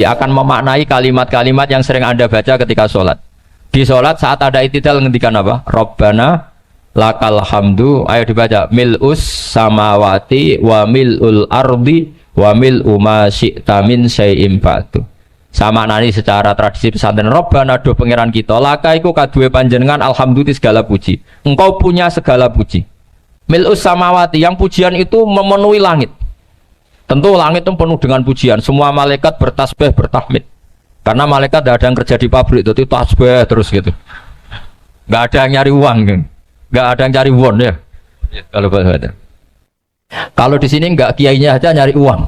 akan memaknai kalimat-kalimat yang sering Anda baca ketika sholat. Di sholat saat ada itidal ngendikan apa? Rabbana lakal hamdu, ayo dibaca, mil'us samawati wa mil'ul ardi wa mil'u ma syi'ta min syai'im ba'du. Sama nani secara tradisi pesantren, Rabbana do pangeran kita, laka iku kaduwe panjenengan alhamdulillah segala puji. Engkau punya segala puji. Mil'us samawati, yang pujian itu memenuhi langit. Tentu langit itu penuh dengan pujian. Semua malaikat bertasbih, bertahmid. Karena malaikat tidak ada yang kerja di pabrik, itu tasbih terus gitu. Nggak ada yang nyari uang, kan? Nggak ada yang cari won ya. Kalau di sini nggak kiainya aja nyari uang.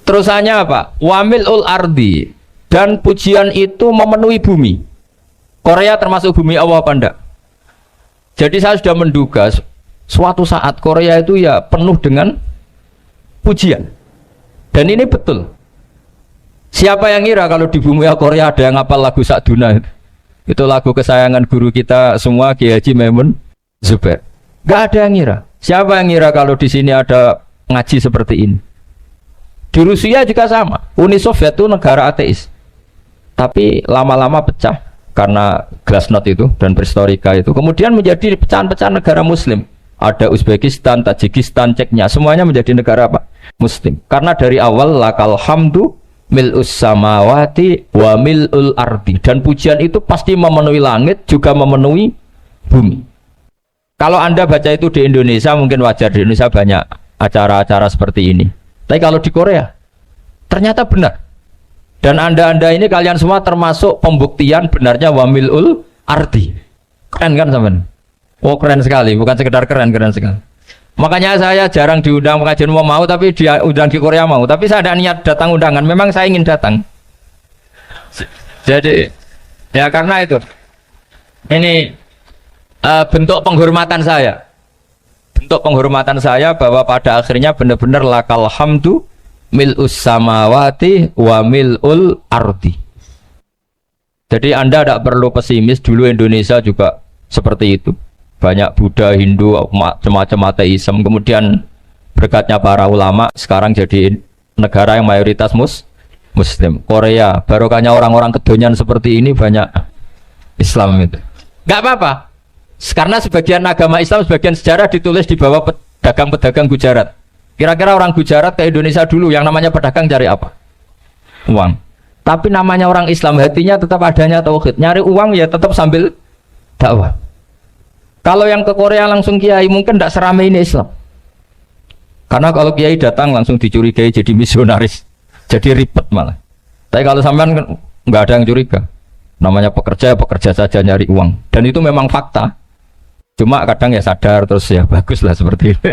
Terusannya apa? Wamilul ardi, dan pujian itu memenuhi bumi. Korea termasuk bumi Allah apa enggak? Jadi saya sudah menduga suatu saat Korea itu ya penuh dengan pujian. Dan ini betul. Siapa yang ngira kalau di bumi Korea ada yang hafal lagu Sakduna? Itu lagu kesayangan guru kita semua, Kiai Haji Maimun Zubair. Gak ada yang ngira. Siapa yang ngira kalau di sini ada ngaji seperti ini? Di Rusia juga sama. Uni Soviet itu negara ateis. Tapi lama-lama pecah karena glasnost itu dan perestroika itu. Kemudian menjadi pecahan-pecahan negara Muslim. Ada Uzbekistan, Tajikistan, Ceknya, semuanya menjadi negara apa? Muslim. Karena dari awal lakal hamdu mil'us samawati wa mil'ul ardi, dan pujian itu pasti memenuhi langit juga memenuhi bumi. Kalau Anda baca itu di Indonesia mungkin wajar, di Indonesia banyak acara-acara seperti ini. Tapi kalau di Korea ternyata benar. Dan Anda ini kalian semua termasuk pembuktian benarnya wa mil'ul ardi. Keren kan teman? Oh keren sekali, bukan sekedar keren sekali. Makanya saya jarang diundang pengajian mau, tapi dia undang di Korea mau. Tapi saya ada niat datang undangan, memang saya ingin datang. Jadi ya karena itu ini bentuk penghormatan saya. Bentuk penghormatan saya bahwa pada akhirnya benar-benar lakal hamdu mil'us samawati wa mil'ul ardi. Jadi Anda tidak perlu pesimis, dulu Indonesia juga seperti itu. Banyak Buddha, Hindu, macam-macam ateisme. Kemudian berkatnya para ulama sekarang jadi negara yang mayoritas Muslim. Korea, barokahnya orang-orang kedonyan seperti ini banyak Islam itu. Gak apa-apa. Karena sebagian agama Islam, sebagian sejarah ditulis di bawah pedagang-pedagang Gujarat. Kira-kira orang Gujarat ke Indonesia dulu yang namanya pedagang cari apa? Uang. Tapi namanya orang Islam, hatinya tetap adanya tauhid. Nyari uang ya tetap sambil dakwah. Kalau yang ke Korea langsung kiai mungkin tidak seramai ini Islam. Karena kalau kiai datang langsung dicurigai jadi misionaris, jadi ribet malah. Tapi kalau sampean nggak ada yang curiga. Namanya pekerja saja nyari uang. Dan itu memang fakta. Cuma kadang ya sadar terus ya baguslah seperti itu.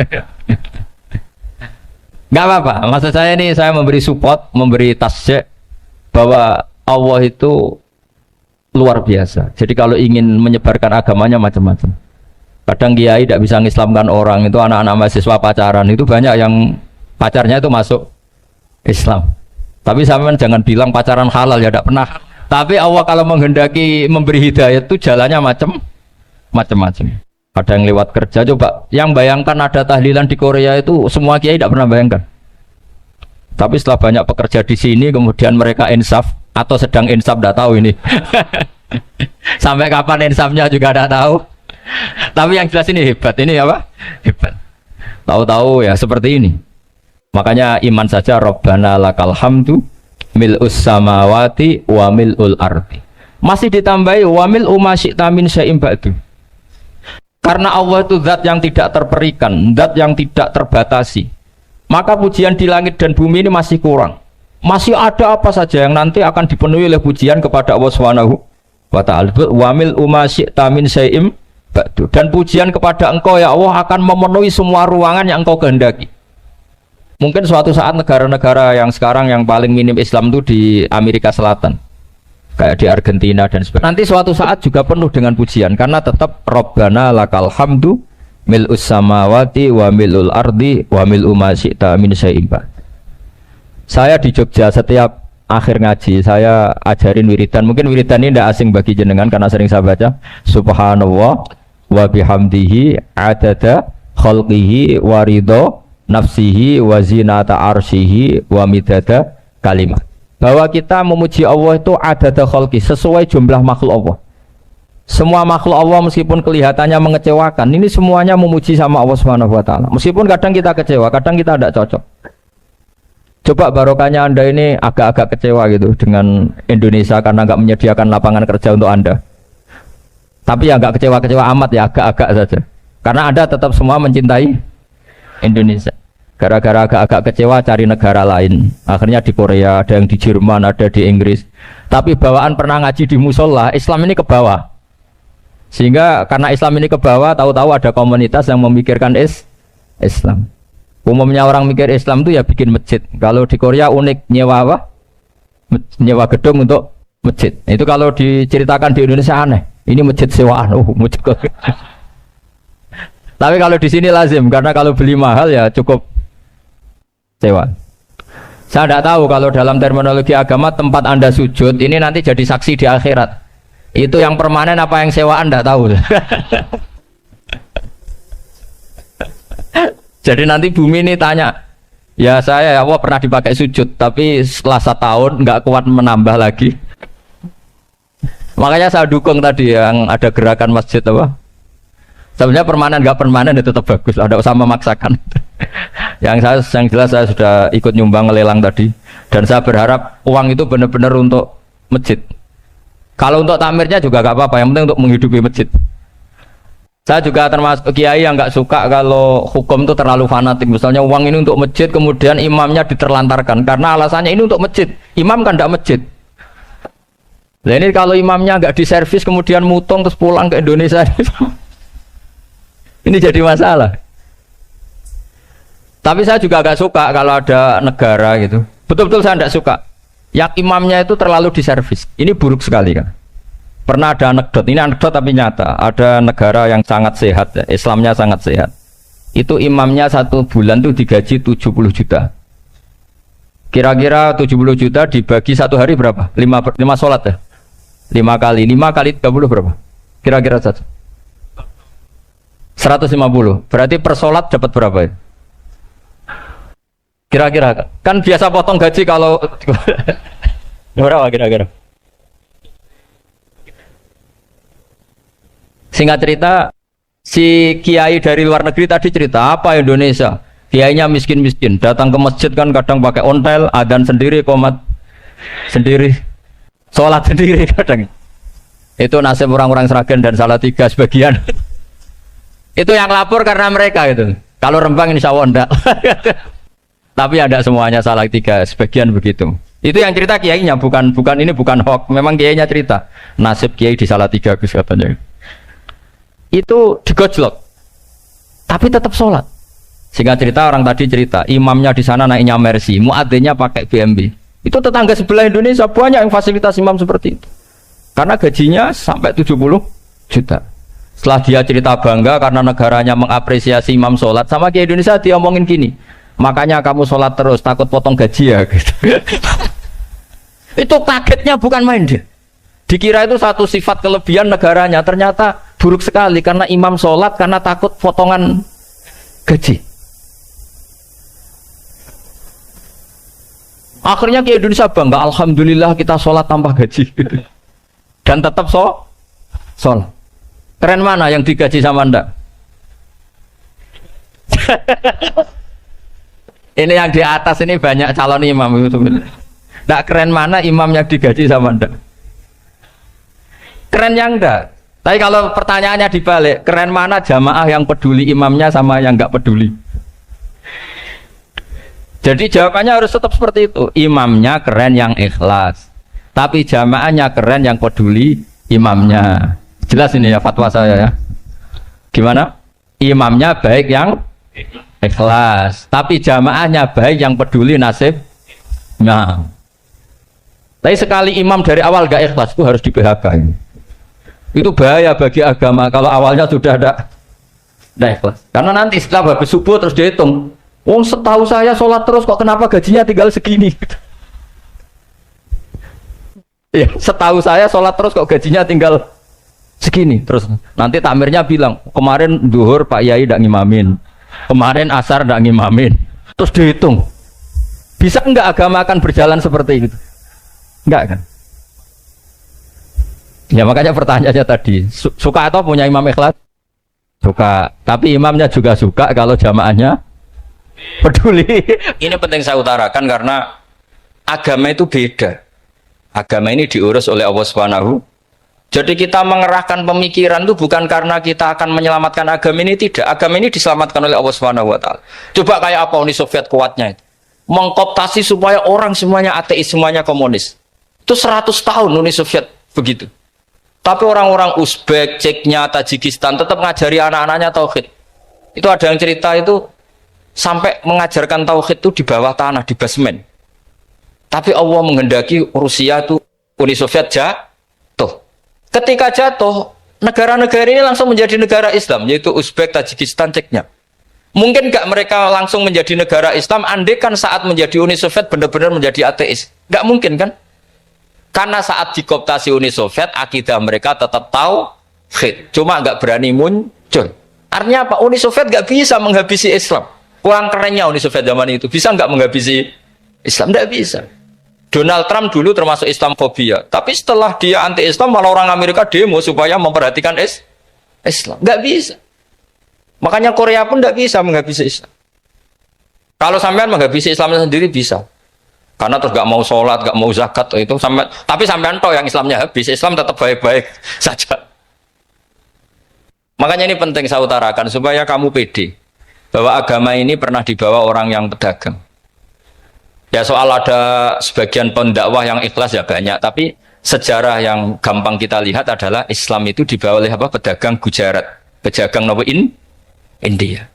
Nggak apa-apa. Maksud saya ini saya memberi support, memberi tasjek bahwa Allah itu luar biasa. Jadi kalau ingin menyebarkan agamanya macam-macam. Kadang kiai tidak bisa mengislamkan orang, itu anak-anak mahasiswa pacaran itu banyak yang pacarnya itu masuk Islam. Tapi sampean jangan bilang pacaran halal ya, tidak pernah. Tapi Allah kalau menghendaki memberi hidayah itu jalannya macam-macam. Ada yang lewat kerja, coba yang bayangkan ada tahlilan di Korea itu semua kiai tidak pernah bayangkan. Tapi setelah banyak pekerja di sini kemudian mereka insaf atau sedang insaf tidak tahu ini. Sampai kapan insafnya juga tidak tahu. Tapi yang jelas ini hebat, ini apa? Hebat. Tahu-tahu ya seperti ini. Makanya iman saja Rabbana lakal hamdu mil'us samawati wa mil'ul ardi. Masih ditambahi wa mil'u ma syi'ta min syai'im ba'du. Karena Allah itu zat yang tidak terperikan, zat yang tidak terbatasi. Maka pujian di langit dan bumi ini masih kurang. Masih ada apa saja yang nanti akan dipenuhi oleh pujian kepada Allah Subhanahu wa ta'ala. Wa mil'u ma syi'ta min syai'im ba'du. Dan pujian kepada Engkau ya Allah akan memenuhi semua ruangan yang Engkau kehendaki. Mungkin suatu saat negara-negara yang sekarang yang paling minim Islam itu di Amerika Selatan, kayak di Argentina dan sebagainya, nanti suatu saat juga penuh dengan pujian karena tetap Rabbana lakal hamdu mil'us samawati wa mil'ul ardi wa mil'u ma syi'ta min syai'in ba'd. Saya di Jogja setiap akhir ngaji saya ajarin wiridan. Mungkin wiridan ini tidak asing bagi jenengan karena sering saya baca Subhanallah wa bihamdihi adada khalqihi wa ridho nafsihi wa zinata arsyihi wa midada kalimat. Bahwa kita memuji Allah itu adada khalqi, sesuai jumlah makhluk Allah. Semua makhluk Allah meskipun kelihatannya mengecewakan, ini semuanya memuji sama Allah Subhanahu wa taala. Meskipun kadang kita kecewa, kadang kita tidak cocok. Coba barokahnya Anda ini agak-agak kecewa gitu dengan Indonesia karena nggak menyediakan lapangan kerja untuk Anda. Tapi ya nggak kecewa-kecewa amat ya, agak-agak saja. Karena Anda tetap semua mencintai Indonesia. Gara-gara agak-agak kecewa cari negara lain. Akhirnya di Korea, ada yang di Jerman, ada di Inggris. Tapi bawaan pernah ngaji di musola, Islam ini ke bawah. Sehingga karena Islam ini ke bawah, tahu-tahu ada komunitas yang memikirkan Islam. Umumnya orang mikir Islam itu ya bikin masjid. Kalau di Korea unik, nyewa apa? Nyewa gedung untuk masjid. Itu kalau diceritakan di Indonesia aneh. Ini masjid sewaan. Masjid. Tapi kalau di sini lazim, karena kalau beli mahal ya cukup sewa. Saya tidak tahu kalau dalam terminologi agama tempat Anda sujud ini nanti jadi saksi di akhirat. Itu yang permanen apa yang sewaan tidak tahu. Jadi nanti bumi ini tanya, ya saya ya Allah pernah dipakai sujud, tapi setelah 1 tahun nggak kuat menambah lagi. Makanya saya dukung tadi yang ada gerakan masjid apa. Sebenarnya permanen nggak permanen itu tetap bagus, ada usah memaksakan. yang jelas saya sudah ikut nyumbang lelang tadi, dan saya berharap uang itu benar-benar untuk masjid. Kalau untuk tamirnya juga nggak apa-apa, yang penting untuk menghidupi masjid. Saya juga termasuk kiai yang nggak suka kalau hukum itu terlalu fanatik. Misalnya uang ini untuk masjid, kemudian imamnya diterlantarkan karena alasannya ini untuk masjid. Imam kan tidak masjid. Nah ini kalau imamnya nggak diservis kemudian mutung terus pulang ke Indonesia. Ini jadi masalah. Tapi saya juga agak suka kalau ada negara gitu. Betul-betul saya tidak suka. Yang imamnya itu terlalu diservis. Ini buruk sekali kan. Pernah ada anekdot, ini anekdot tapi nyata. Ada negara yang sangat sehat, ya. Islamnya sangat sehat. Itu imamnya 1 bulan tuh digaji 70 juta. Kira-kira 70 juta dibagi 1 hari berapa? 5 sholat ya? 5 kali 30 berapa? Kira-kira saja. 150. Berarti per sholat dapat berapa ya? Kira-kira kan biasa potong gaji kalau berapa kira-kira? Singkat cerita, si kiai dari luar negeri tadi cerita apa Indonesia? Kiainya miskin-miskin, datang ke masjid kan kadang pakai ontel, adzan sendiri, qomat sendiri, sholat sendiri kadang. Itu nasib orang-orang Sragen dan Salatiga sebagian. Itu yang lapor karena mereka itu. Kalau Rembang insya Allah enggak. Tapi ada semuanya Salatiga, sebagian begitu. Itu yang cerita kiainya, bukan ini bukan hoax. Memang kiainya cerita. Nasib kiai di Salatiga Gus katanya. Itu digojlok. Tapi tetap sholat. Sehingga cerita orang tadi cerita, imamnya di sana naiknya Mercy, muadzinnya pakai BMW. Itu tetangga sebelah Indonesia banyak yang fasilitas imam seperti itu. Karena gajinya sampai 70 juta. Setelah dia cerita bangga karena negaranya mengapresiasi imam sholat, sama Kiai Indonesia dia omongin gini, makanya kamu sholat terus, takut potong gaji ya gitu. Itu kagetnya bukan main dia. Dikira itu satu sifat kelebihan negaranya, ternyata buruk sekali karena imam sholat karena takut potongan gaji. Akhirnya Kiai Indonesia bangga, alhamdulillah kita sholat tanpa gaji dan tetap sholat. Keren mana yang digaji sama Anda? Ini yang di atas ini banyak calon imam itu. Nggak keren mana imam yang digaji sama Anda? Keren yang enggak. Tapi kalau pertanyaannya dibalik, keren mana jamaah yang peduli imamnya sama yang nggak peduli? Jadi jawabannya harus tetap seperti itu. Imamnya keren yang ikhlas, tapi jamaahnya keren yang peduli imamnya. Jelas ini ya fatwa saya ya. Gimana? Imamnya baik yang ikhlas, tapi jamaahnya baik yang peduli nasibnya. Tapi sekali imam dari awal gak ikhlas itu harus di PHK ini. Itu bahaya bagi agama kalau awalnya sudah ada ikhlas. Karena nanti setelah habis subuh terus dihitung, oh setahu saya sholat terus kok kenapa gajinya tinggal segini? Ya, setahu saya sholat terus kok gajinya tinggal segini. Terus nanti takmirnya bilang, kemarin duhur Pak Yai tidak ngimamin, kemarin asar tidak ngimamin, Terus dihitung. Bisa enggak agama akan berjalan seperti itu? Enggak kan? Ya makanya pertanyaannya tadi, suka atau punya imam ikhlas? Suka, tapi imamnya juga suka kalau jamaahnya peduli. Ini penting saya utarakan karena agama itu beda. Agama ini diurus oleh Allah Subhanahu. Jadi kita mengerahkan pemikiran itu bukan karena kita akan menyelamatkan agama ini, tidak. Agama ini diselamatkan oleh Allah Subhanahu wa taala. Coba kayak apa Uni Soviet kuatnya itu? Mengkooptasi supaya orang semuanya ateis, semuanya komunis. Itu 100 tahun Uni Soviet begitu. Tapi orang-orang Uzbek, Ceknya, Tajikistan tetap ngajari anak-anaknya tauhid. Itu ada yang cerita itu sampai mengajarkan tauhid itu di bawah tanah, di basement. Tapi Allah menghendaki Rusia itu Uni Soviet jatuh. Ketika jatuh, negara-negara ini langsung menjadi negara Islam, yaitu Uzbek, Tajikistan, Ceknya. Mungkin nggak mereka langsung menjadi negara Islam, andai kan saat menjadi Uni Soviet benar-benar menjadi ateis. Nggak mungkin kan? Karena saat dikooptasi Uni Soviet, akidah mereka tetap tauhid, cuma nggak berani muncul. Artinya apa? Uni Soviet nggak bisa menghabisi Islam. Kurang kerennya Uni Soviet zaman itu, bisa nggak menghabisi Islam? Nggak bisa. Donald Trump dulu termasuk Islamfobia, tapi setelah dia anti-Islam, malah orang Amerika demo supaya memperhatikan Islam. Nggak bisa. Makanya Korea pun nggak bisa menghabisi Islam. Kalau sampean menghabisi Islam sendiri bisa. Karena terus gak mau sholat, gak mau zakat itu sampai, tapi sampean toh yang Islamnya habis, Islam tetap baik-baik saja. Makanya ini penting saya utarakan supaya kamu pede bahwa agama ini pernah dibawa orang yang pedagang. Ya soal ada sebagian pendakwah yang ikhlas ya banyak, tapi sejarah yang gampang kita lihat adalah Islam itu dibawa oleh apa? Pedagang Gujarat, pedagang India.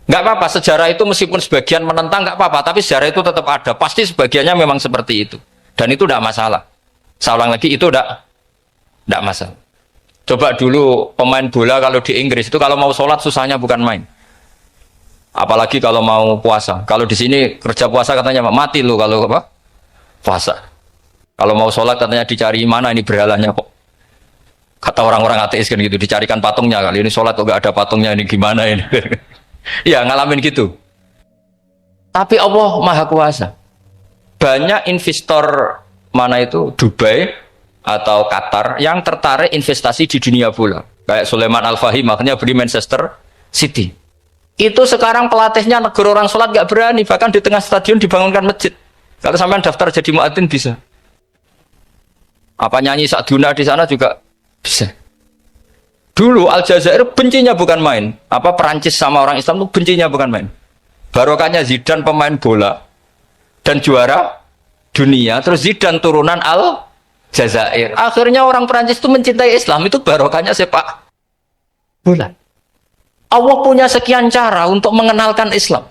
Nggak apa-apa, sejarah itu meskipun sebagian menentang nggak apa-apa, tapi sejarah itu tetap ada. Pasti sebagiannya memang seperti itu. Dan itu tidak masalah. Saya ulang lagi, itu tidak masalah. Coba dulu pemain bola kalau di Inggris itu kalau mau sholat susahnya bukan main. Apalagi kalau mau puasa. Kalau di sini kerja puasa katanya mati lu kalau apa? Puasa. Kalau mau sholat katanya dicari mana ini berhalanya kok. Kata orang-orang ateis kan gitu, dicarikan patungnya kali ini sholat kok nggak ada patungnya ini gimana ini. Ya ngalamin gitu. Tapi Allah Maha Kuasa. Banyak investor mana itu Dubai atau Qatar yang tertarik investasi di dunia bola. Kayak Sulaiman Al-Fahim makanya beli Manchester City. Itu sekarang pelatihnya negara orang sholat gak berani, bahkan di tengah stadion dibangunkan masjid. Kalau sampai daftar jadi muadzin bisa. Apa nyanyi Sakduna di sana juga bisa. Dulu Aljazair bencinya bukan main. Apa Perancis sama orang Islam itu bencinya bukan main. Barokahnya Zidane pemain bola dan juara dunia. Terus Zidane turunan Aljazair. Akhirnya orang Perancis itu mencintai Islam, itu barokahnya sepak bola. Allah punya sekian cara untuk mengenalkan Islam.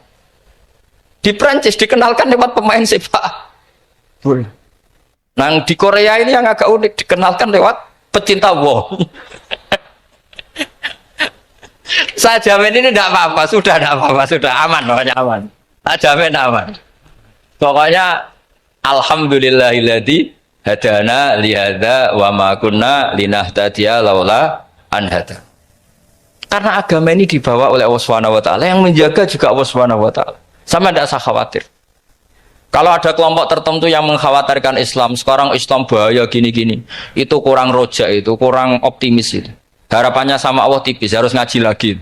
Di Perancis dikenalkan lewat pemain sepak bola. Nah di Korea ini yang agak unik, dikenalkan lewat pecinta wong. Saya jamin ini tidak apa-apa, sudah tidak apa-apa, sudah aman, pokoknya aman. Saya jamin aman. Pokoknya alhamdulillahilladzi hadana lihada wa ma kunna linahtadiya laula an hada. Karena agama ini dibawa oleh Allah Subhanahu wa taala, yang menjaga juga Allah Subhanahu wa taala. Sama tidak usah khawatir. Kalau ada kelompok tertentu yang mengkhawatirkan Islam, sekarang Islam bahaya gini-gini, itu kurang rojak, itu kurang optimis itu. Harapannya sama Allah tipis, harus ngaji lagi.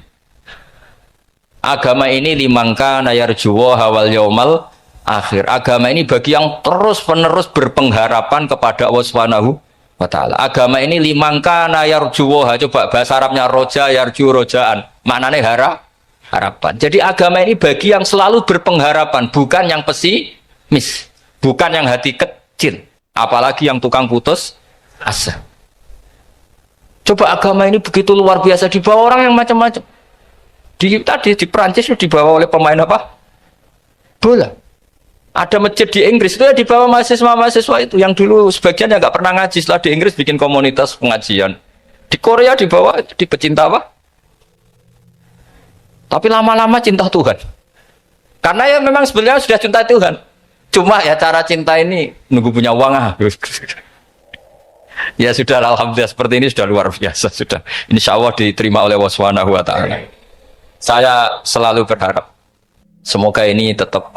Agama ini limangka nayarjuwa hawal yaumal akhir. Agama ini bagi yang terus-menerus berpengharapan kepada Allah Subhanahu wa taala. Agama ini limangka nayarjuwa, coba bahasa Arabnya roja yarju rojaan. Maknanya harapan. Jadi agama ini bagi yang selalu berpengharapan, bukan yang pesimis, bukan yang hati kecil, apalagi yang tukang putus asa. Coba agama ini begitu luar biasa, dibawa orang yang macam-macam. Tadi di Perancis itu dibawa oleh pemain apa? Bola. Ada masjid di Inggris itu ya dibawa mahasiswa-mahasiswa itu yang dulu sebagian yang nggak pernah ngaji, setelah di Inggris bikin komunitas pengajian. Di Korea dibawa di pecinta apa? Tapi lama-lama cinta Tuhan. Karena ya memang sebenarnya sudah cinta Tuhan. Cuma ya cara cinta ini nunggu punya uang ah. Ya sudah, alhamdulillah seperti ini sudah luar biasa sudah. Insya Allah diterima oleh Allah Subhanahu wa taala. Saya selalu berharap Semoga ini tetap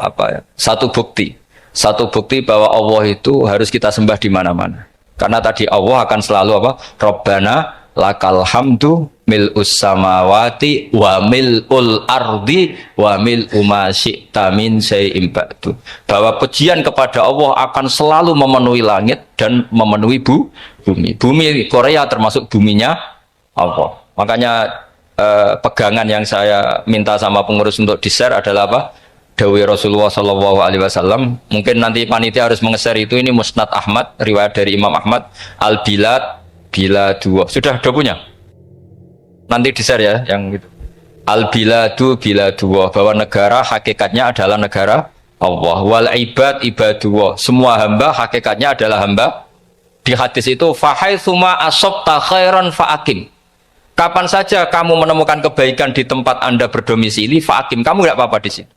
satu bukti bahwa Allah itu harus kita sembah di mana-mana. Karena tadi Allah akan selalu Rabbana lakal hamdu mil'us samawati wa mil'ul ardi wa mil'u ma syi'ta min syai'in ba'du. Bahwa pujian kepada Allah akan selalu memenuhi langit dan memenuhi bumi. Bumi Korea termasuk buminya Allah. Makanya pegangan yang saya minta sama pengurus untuk di-share adalah Dawai Rasulullah Shallallahu Alaihi Wasallam. Mungkin nanti panitia harus mengeser itu. Ini Musnad Ahmad, riwayat dari Imam Ahmad. Al bilad bila dua. Sudah punya? Nanti di-share ya, yang itu. Al biladu bila dua. Bahwa negara hakikatnya adalah negara Allah. Wal ibad ibadullah. Semua hamba hakikatnya adalah hamba. Di hadis itu fahaitsuma asabta khairan fa'akim. Kapan saja kamu menemukan kebaikan di tempat Anda berdomisili, fa'akim, kamu tidak apa-apa di sini.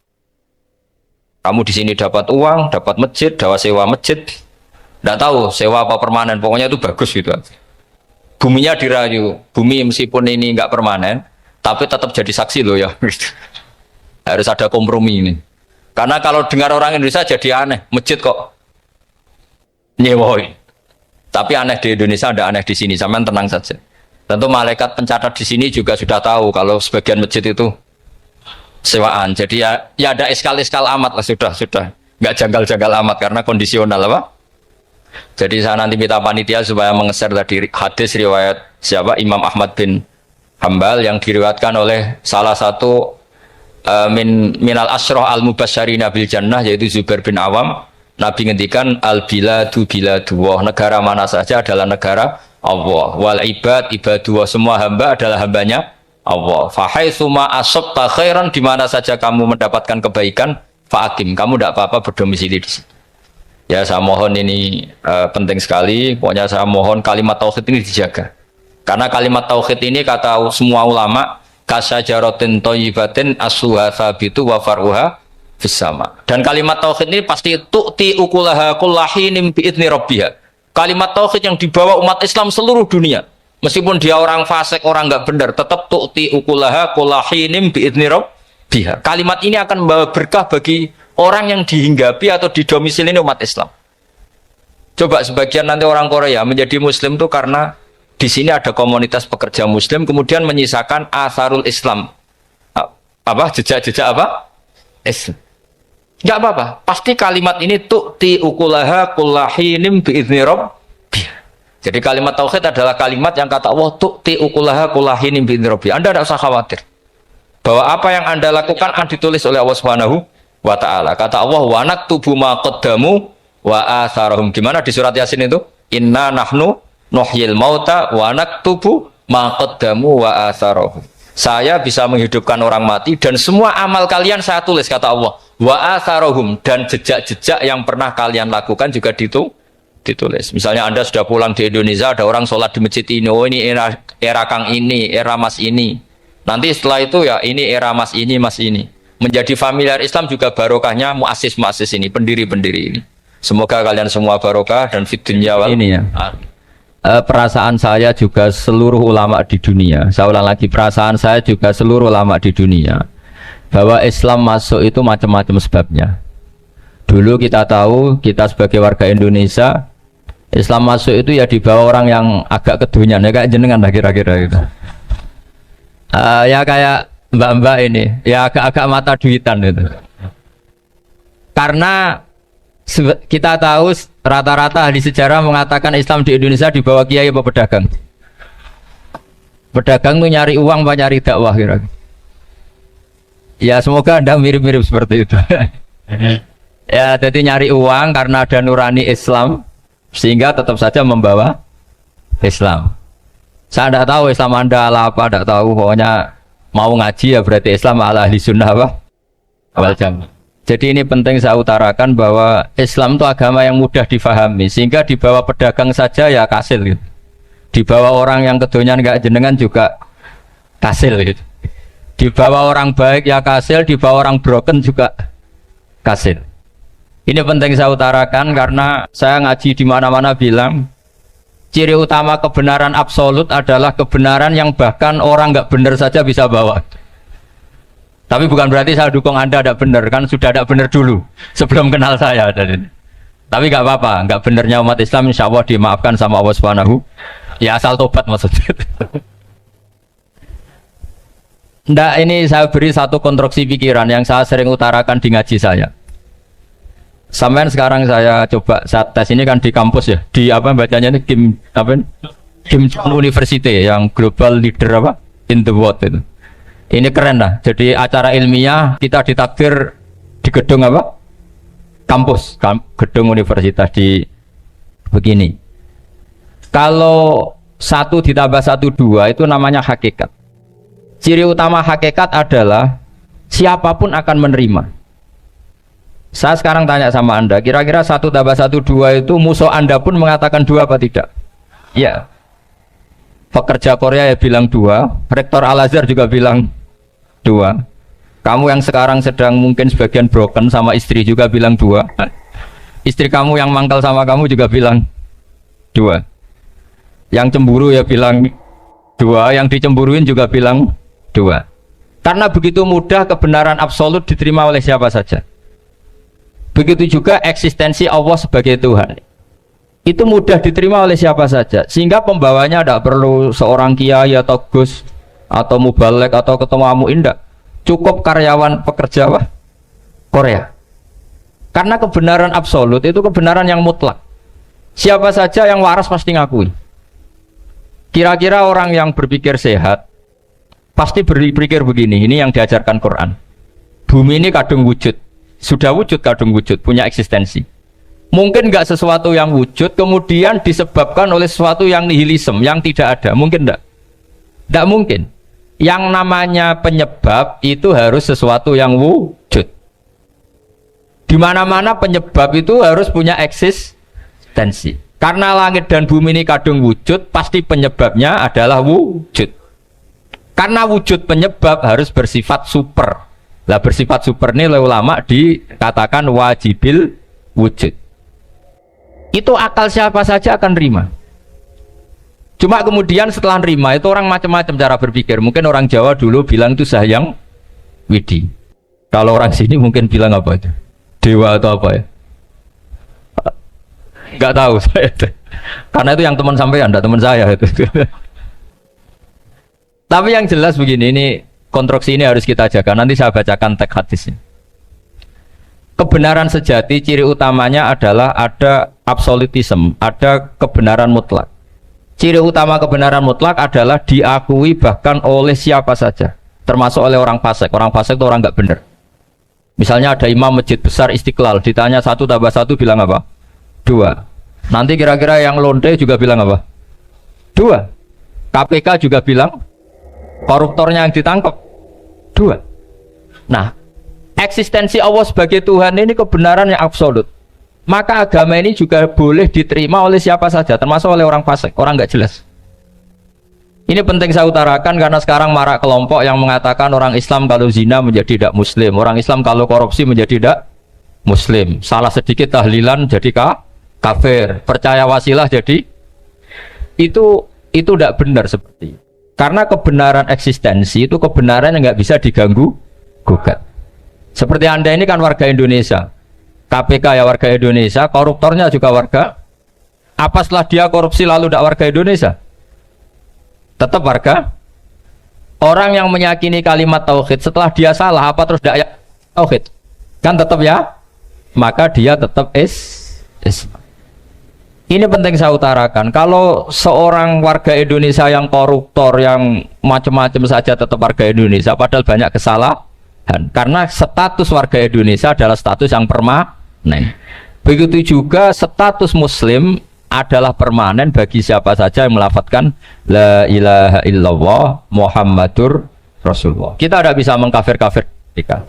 Kamu di sini dapat uang, dapat masjid, dapat sewa masjid. Tidak tahu sewa apa permanen, pokoknya itu bagus gitu. Buminya dirayu, bumi meskipun ini nggak permanen, tapi tetap jadi saksi loh ya. Harus ada kompromi ini. Karena kalau dengar orang Indonesia jadi aneh, masjid kok nyewoi. Tapi aneh di Indonesia, ada aneh di sini. Sampean tenang saja. Tentu malaikat pencatat di sini juga sudah tahu kalau sebagian masjid itu sewaan. Jadi ya ada eskal-eskal amat lah, sudah nggak janggal-janggal amat karena kondisional Jadi saya nanti minta panitia supaya mengeser tadi hadis riwayat siapa Imam Ahmad bin Hambal yang diriwayatkan oleh salah satu minal asyrah al mubasysyirina bil jannah, yaitu Zubair bin Awam. Nabi ngendikan al biladu biladullah, negara mana saja adalah negara Allah. Wal ibad ibadullah, semua hamba adalah hambanya Allah. Fahaitsuma asabta khairan, di mana saja kamu mendapatkan kebaikan, fa'akim, kamu tidak apa-apa berdomisili di sini. Ya, saya mohon ini penting sekali. Pokoknya saya mohon kalimat tauhid ini dijaga. Karena kalimat tauhid ini kata semua ulama, kasyajaratin thayyibatin asluha tsabitu wa far'uha fis sama. Dan kalimat tauhid ini pasti tu'ti ukulaha kullahinim bi'izni rabbiha. Kalimat tauhid yang dibawa umat Islam seluruh dunia. Meskipun dia orang fasik, orang nggak benar, tetap tu'ti ukulaha kullahinim bi'izni rabbiha. Kalimat ini akan membawa berkah bagi orang yang dihinggapi atau didomisili umat Islam. Coba sebagian nanti orang Korea menjadi Muslim itu karena di sini ada komunitas pekerja Muslim, kemudian menyisakan atharul Islam, jejak-jejak Islam. Nggak apa-apa, pasti kalimat ini tu'ti ukulaha kullahinim bi'izni rabbiha. Jadi kalimat tauhid adalah kalimat yang kata Allah tu'ti ukulaha kullahinim bi'izni rabbiha. Anda tidak usah khawatir bahwa apa yang Anda lakukan akan ditulis oleh Allah Subhanahu wa ta'ala. Kata Allah, wa naktubu ma qaddamu wa atharahum. Gimana di surat Yasin itu? Inna nahnu nuhyil mauta wa naktubu ma qaddamu wa atharahum. Saya bisa menghidupkan orang mati dan semua amal kalian saya tulis, kata Allah. Wa atharahum, dan jejak-jejak yang pernah kalian lakukan juga ditulis. Misalnya Anda sudah pulang di Indonesia, ada orang sholat di masjid ini, oh ini era Kang ini, era Mas ini. Nanti setelah itu ya ini era Mas ini, Mas ini. Menjadi familiar Islam juga barokahnya muassis-muassis ini, pendiri-pendiri ini. Semoga kalian semua barokah dan fid dunya wal ini ya. Perasaan saya juga seluruh ulama di dunia. Saya ulang lagi, perasaan saya juga seluruh ulama di dunia, bahwa Islam masuk itu macam-macam sebabnya. Dulu kita tahu, kita sebagai warga Indonesia, Islam masuk itu ya dibawa orang yang agak kedunian, ya kayak jenengan lah kira-kira gitu. Ya kayak mbak-mbak ini, ya agak-agak mata duitan gitu. Karena kita tahu rata-rata di sejarah mengatakan Islam di Indonesia dibawa kiai apa pedagang. Pedagang itu nyari uang apa nyari dakwah kira-kira. Ya semoga Anda mirip-mirip seperti itu. Ya jadi nyari uang karena ada nurani Islam, sehingga tetap saja membawa Islam. Saya tidak tahu Islam Anda ala apa, tidak tahu. Pokoknya mau ngaji ya berarti Islam ala ahli sunnah wal jamaah. Jadi ini penting saya utarakan bahwa Islam itu agama yang mudah difahami, sehingga dibawa pedagang saja ya kasil gitu. Dibawa orang yang kedonyan nggak jenengan juga kasil gitu. Dibawa orang baik ya kasil, dibawa orang broken juga kasil. Ini penting saya utarakan karena saya ngaji di mana-mana bilang ciri utama kebenaran absolut adalah kebenaran yang bahkan orang nggak benar saja bisa bawa. Tapi bukan berarti saya dukung Anda tidak benar, kan sudah tidak benar dulu sebelum kenal saya. Tapi nggak apa-apa, nggak benernya umat Islam insya Allah dimaafkan sama Allah Subhanahu. Ya asal tobat maksudnya. Nggak, ini saya beri satu konstruksi pikiran yang saya sering utarakan di ngaji saya. Sampai sekarang saya coba saat tes ini kan di kampus ya, di apa bacanya ini Kim University yang global leader apa in the world itu. Ini keren lah. Jadi acara ilmiah kita ditakdir di gedung apa? Kampus, gedung universitas di begini. Kalau 1 ditambah 1 2 itu namanya hakikat. Ciri utama hakikat adalah siapapun akan menerima. Saya sekarang tanya sama Anda, kira-kira 1 tambah 1 2 itu musuh Anda pun mengatakan 2 apa tidak? Ya. Pekerja Korea ya bilang 2, rektor Al-Azhar juga bilang 2. Kamu yang sekarang sedang mungkin sebagian broken sama istri juga bilang 2. Istri kamu yang mangkal sama kamu juga bilang 2. Yang cemburu ya bilang 2, yang dicemburuin juga bilang 2. Karena begitu mudah kebenaran absolut diterima oleh siapa saja. Begitu juga eksistensi Allah sebagai Tuhan. Itu mudah diterima oleh siapa saja. Sehingga pembawanya tidak perlu seorang kiai atau gus atau mubalek atau ketua muin, tidak. Cukup karyawan pekerja apa? Korea. Karena kebenaran absolut itu kebenaran yang mutlak. Siapa saja yang waras pasti ngakui. Kira-kira orang yang berpikir sehat pasti berpikir begini, ini yang diajarkan Quran. Bumi ini kadung wujud. Sudah wujud kadung wujud, punya eksistensi. Mungkin nggak sesuatu yang wujud kemudian disebabkan oleh sesuatu yang nihilisme, yang tidak ada. Mungkin enggak? Tidak mungkin. Yang namanya penyebab itu harus sesuatu yang wujud. Di mana-mana penyebab itu harus punya eksistensi. Karena langit dan bumi ini kadung wujud, pasti penyebabnya adalah wujud. Karena wujud penyebab harus bersifat super. Lah bersifat super ini oleh ulama dikatakan wajibil wujud. Itu akal siapa saja akan terima. Cuma kemudian setelah nerima itu orang macam-macam cara berpikir. Mungkin orang Jawa dulu bilang itu Sahyang Widi. Kalau orang sini mungkin bilang apa itu? Dewa atau apa ya? Nggak tahu saya. Karena itu yang teman sampean, enggak teman saya itu. Tapi yang jelas begini, ini konstruksi ini harus kita jaga. Nanti saya bacakan teks hadisnya. Kebenaran sejati ciri utamanya adalah ada absolutisme, ada kebenaran mutlak. Ciri utama kebenaran mutlak adalah diakui bahkan oleh siapa saja, termasuk oleh orang fasik. Orang fasik itu orang nggak benar. Misalnya ada imam masjid besar Istiqlal, ditanya 1 tambah 1 bilang apa? 2. Nanti kira-kira yang lonte juga bilang apa? 2. KPK juga bilang koruptornya yang ditangkap 2. Nah, eksistensi Allah sebagai Tuhan ini kebenaran yang absolut. Maka agama ini juga boleh diterima oleh siapa saja, termasuk oleh orang fasik, orang nggak jelas. Ini penting saya utarakan karena sekarang marak kelompok yang mengatakan orang Islam kalau zina menjadi tidak muslim, orang Islam kalau korupsi menjadi tidak muslim, salah sedikit tahlilan jadi kafir, percaya wasilah jadi itu tidak benar seperti itu. Karena kebenaran eksistensi itu kebenaran yang nggak bisa diganggu gugat. Seperti Anda ini kan warga Indonesia, KPK ya warga Indonesia, koruptornya juga warga. Apa setelah dia korupsi lalu tidak warga Indonesia? Tetap warga. Orang yang meyakini kalimat tauhid setelah dia salah apa terus tidak ya tauhid? Kan tetap ya. Maka dia tetap Islam. Ini penting saya utarakan. Kalau seorang warga Indonesia yang koruptor, yang macam-macam saja tetap warga Indonesia, padahal banyak kesalahan. Karena status warga Indonesia adalah status yang permanen. Begitu juga status Muslim adalah permanen bagi siapa saja yang melafadzkan La ilaha illallah Muhammadur Rasulullah. Kita tidak bisa mengkafir-kafir mereka.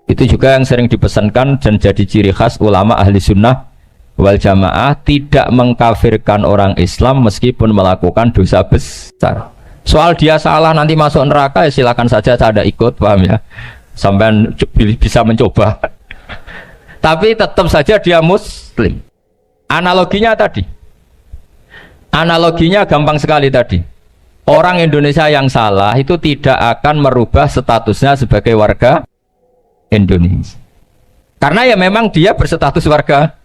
Itu juga yang sering dipesankan dan jadi ciri khas ulama ahli sunnah wal jamaah, tidak mengkafirkan orang Islam meskipun melakukan dosa besar. Soal dia salah nanti masuk neraka ya silakan saja, saya ada ikut, paham ya, sampai bisa mencoba. Tapi tetap saja dia muslim. Analoginya tadi, analoginya gampang sekali tadi. Orang Indonesia yang salah itu tidak akan merubah statusnya sebagai warga Indonesia. Karena ya memang dia berstatus warga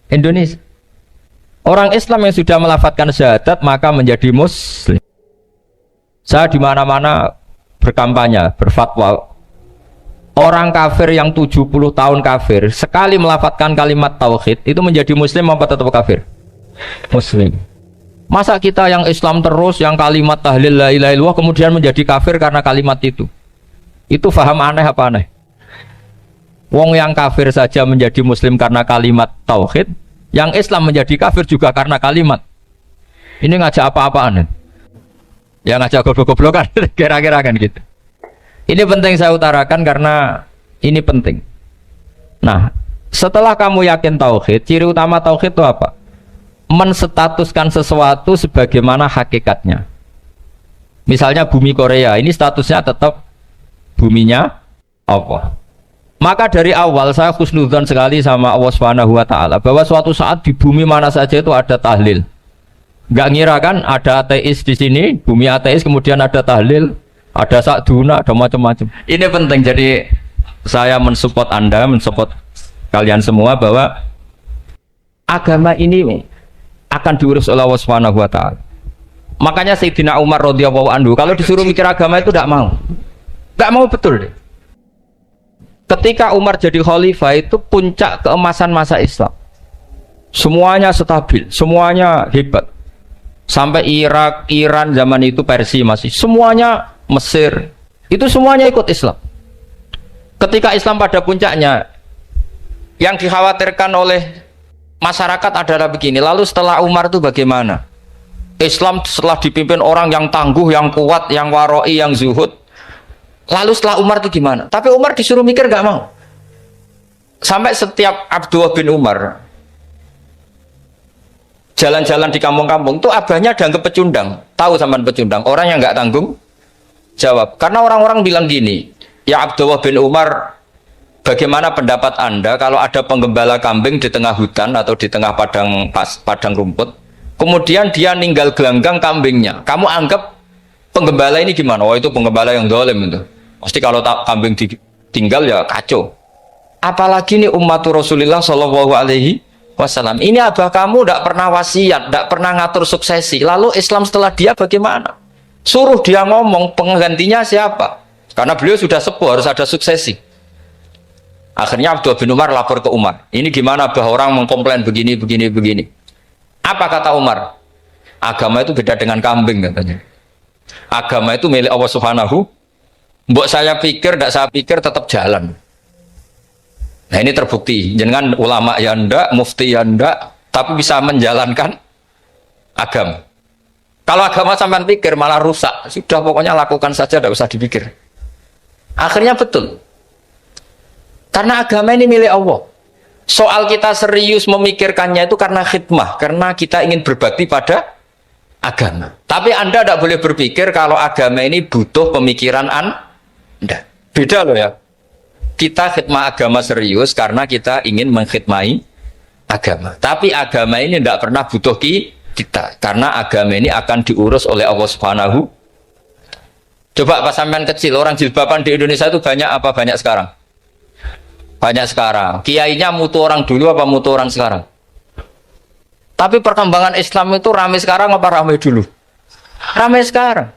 Indonesia. Orang Islam yang sudah melafadzkan syahadat maka menjadi muslim. Saya di mana-mana berkampanye, berfatwa. Orang kafir yang 70 tahun kafir, sekali melafadzkan kalimat tauhid itu menjadi muslim apa tetap kafir? Muslim. Masa kita yang Islam terus, yang kalimat tahlil la ilaha illallah kemudian menjadi kafir karena kalimat itu? Itu faham aneh apa aneh? Wong yang kafir saja menjadi muslim karena kalimat tauhid, yang Islam menjadi kafir juga karena kalimat. Ini ngajak apa-apaan? Ya ngajak goblok-goblokan, kira-kira kan gitu. Ini penting saya utarakan karena ini penting. Nah, setelah kamu yakin tauhid, ciri utama tauhid itu apa? Menstatuskan sesuatu sebagaimana hakikatnya. Misalnya bumi Korea, ini statusnya tetap buminya Allah. Maka dari awal saya husnudzon sekali sama Allah Subhanahu wa taala bahwa suatu saat di bumi mana saja itu ada tahlil. Enggak ngira kan ada ateis di sini, bumi ateis kemudian ada tahlil, ada sakduna, ada macam-macam. Ini penting, jadi saya mensupport Anda, mensupport kalian semua bahwa agama ini akan diurus oleh Allah Subhanahu wa taala. Makanya Sayyidina Umar radhiyallahu anhu kalau disuruh mikir agama itu tidak mau. Enggak mau betul deh. Ketika Umar jadi khalifah itu puncak keemasan masa Islam. Semuanya stabil, semuanya hebat. Sampai Irak, Iran zaman itu Persia masih, semuanya Mesir, itu semuanya ikut Islam. Ketika Islam pada puncaknya, yang dikhawatirkan oleh masyarakat adalah begini, lalu setelah Umar itu bagaimana? Islam setelah dipimpin orang yang tangguh, yang kuat, yang waroi, yang zuhud, lalu setelah Umar itu gimana? Tapi Umar disuruh mikir gak mau. Sampai setiap Abdullah bin Umar jalan-jalan di kampung-kampung itu abahnya dianggap pecundang. Tahu sampean pecundang? Orang yang gak tanggung jawab. Karena orang-orang bilang gini, ya Abdullah bin Umar, bagaimana pendapat Anda kalau ada penggembala kambing di tengah hutan atau di tengah padang rumput, kemudian dia ninggal gelanggang kambingnya, kamu anggap penggembala ini gimana? Oh itu penggembala yang zalim itu. Pasti kalau kambing ditinggal ya kacau. Apalagi nih umat Rasulullah Shallallahu Alaihi Wasallam. Ini abah kamu tidak pernah wasiat, tidak pernah ngatur suksesi. Lalu Islam setelah dia bagaimana? Suruh dia ngomong penggantinya siapa? Karena beliau sudah sepuh, harus ada suksesi. Akhirnya Abdullah bin Umar lapor ke Umar. Ini gimana bah orang mengkomplain begini. Apa kata Umar? Agama itu beda dengan kambing katanya. Agama itu milik Allah Subhanahu. Mbok saya pikir, tidak saya pikir tetap jalan. Nah ini terbukti. Jangan ulama ya ndak, mufti ya ndak, tapi bisa menjalankan agama. Kalau agama sampai pikir malah rusak. Sudah pokoknya lakukan saja, tidak usah dipikir. Akhirnya betul. Karena agama ini milik Allah. Soal kita serius memikirkannya itu karena khidmah, karena kita ingin berbakti pada agama. Tapi Anda tidak boleh berpikir kalau agama ini butuh pemikiran Anda. Beda loh ya. Kita khidmah agama serius karena kita ingin mengkhidmai agama. Tapi agama ini tidak pernah butuh kita, karena agama ini akan diurus oleh Allah Subhanahu. Coba pas sampean kecil, orang jilbaban di Indonesia itu banyak apa banyak sekarang? Banyak sekarang. Kiainya mutu orang dulu apa mutu orang sekarang? Tapi perkembangan Islam itu ramai sekarang apa ramai dulu? Ramai sekarang.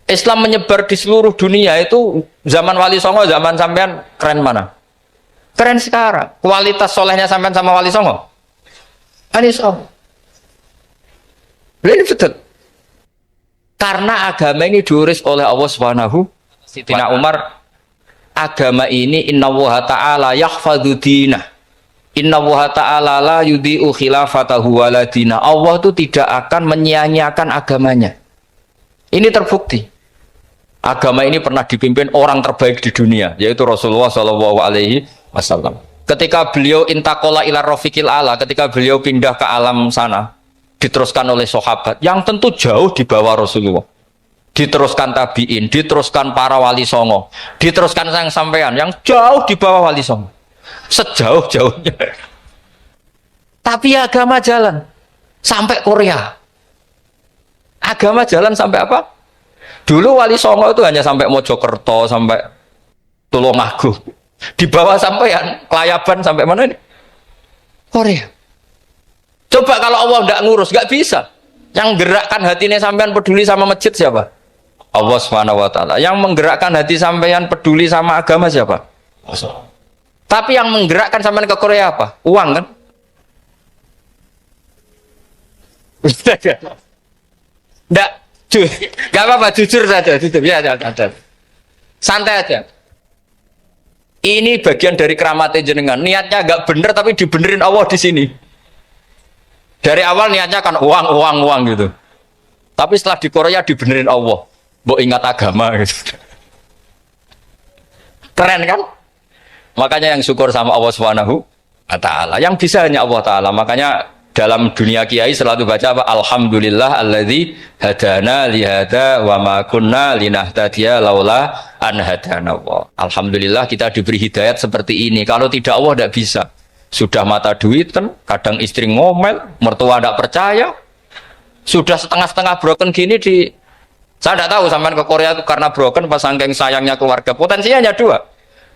Islam menyebar di seluruh dunia itu zaman Wali Songo, zaman sampean keren mana? Keren sekarang. Kualitas solehnya sampean sama Wali Songo? Wali Songo. Ini betul. Karena agama ini diurus oleh Allah Subhanahu. Sayyidina Umar, agama ini innallaha ta'ala yahfadzu dinah. Innallaha ta'ala la yudhi'u khilafatahu waladina. Allah itu tidak akan menyia-nyiakan agamanya. Ini terbukti. Agama ini pernah dipimpin orang terbaik di dunia, yaitu Rasulullah Shallallahu Alaihi Wasallam. Ketika beliau intakola ila rofiqil ala, ketika beliau pindah ke alam sana, diteruskan oleh sahabat yang tentu jauh di bawah Rasulullah. Diteruskan tabiin, diteruskan para wali songo, diteruskan sang sampean yang jauh di bawah wali songo. Sejauh-jauhnya. Tapi agama jalan sampai Korea. Agama jalan sampai apa? Dulu Wali Songo itu hanya sampai Mojokerto, sampai Tulungagung. Di bawah sampai Kelayaban sampai mana ini? Korea. Coba kalau Allah tidak ngurus, nggak bisa. Yang gerakkan hatinya sampean peduli sama masjid siapa? Allah Subhanahu wa taala. Yang menggerakkan hati sampean peduli sama agama siapa? Tapi yang menggerakkan sampean ke Korea apa? Uang kan? Enggak, enggak apa-apa, jujur saja, jujur ya, santai aja. Ini bagian dari keramatnya jenengan. Niatnya agak bener tapi dibenerin Allah di sini. Dari awal niatnya kan uang gitu. Tapi setelah di Korea dibenerin Allah. Mbok ingat agama gitu. Keren kan? Makanya yang syukur sama Allah Subhanahu wa taala. Yang bisa hanya Allah taala. Makanya dalam dunia kiai selalu baca apa? Alhamdulillah alladzi hadana li hada wa ma kunna linahtadiya laula an hadana Allah. Alhamdulillah kita diberi hidayat seperti ini. Kalau tidak Allah tidak bisa. Sudah mata duit kan, kadang istri ngomel, mertua tidak percaya. Sudah setengah-setengah broken gini saya tidak tahu sampai ke Korea itu karena broken pas saking sayangnya keluarga. Potensinya hanya dua.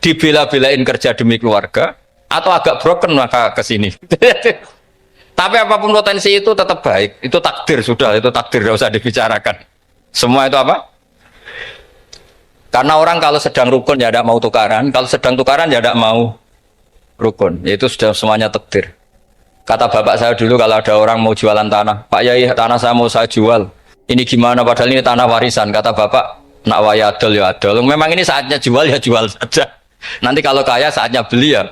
Dibela-belain kerja demi keluarga atau agak broken maka ke sini. Tapi apapun potensi itu tetap baik. Itu takdir sudah, itu takdir tidak usah dibicarakan. Semua itu apa? Karena orang kalau sedang rukun ya tidak mau tukaran, kalau sedang tukaran ya tidak mau rukun. Itu sudah semuanya takdir. Kata bapak saya dulu kalau ada orang mau jualan tanah, Pak Yai tanah saya mau saya jual. Ini gimana? Padahal ini tanah warisan. Kata bapak, nak waya adol ya adol. Memang ini saatnya jual ya jual saja. Nanti kalau kaya saatnya beli ya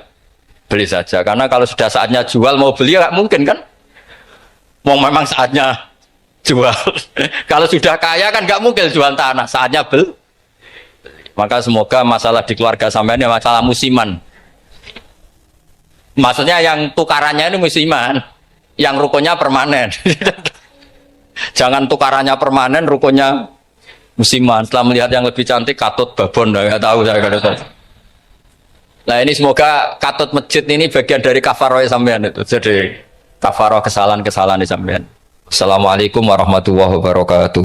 beli saja. Karena kalau sudah saatnya jual mau beli ya nggak mungkin kan? Mau memang saatnya jual. Kalau sudah kaya kan nggak mungkin jual tanah. Saatnya beli. Maka semoga masalah di keluarga sampean ya masalah musiman. Maksudnya yang tukarannya ini musiman, yang rukunnya permanen. Jangan tukarannya permanen, rukunnya musiman. Setelah melihat yang lebih cantik, katut babon, nggak tahu saya kalau tahu. Nah ini semoga katut masjid ini bagian dari kafaroh sampean itu. Jadi kafaroh kesalahan-kesalahan di sampean. Assalamualaikum warahmatullahi wabarakatuh.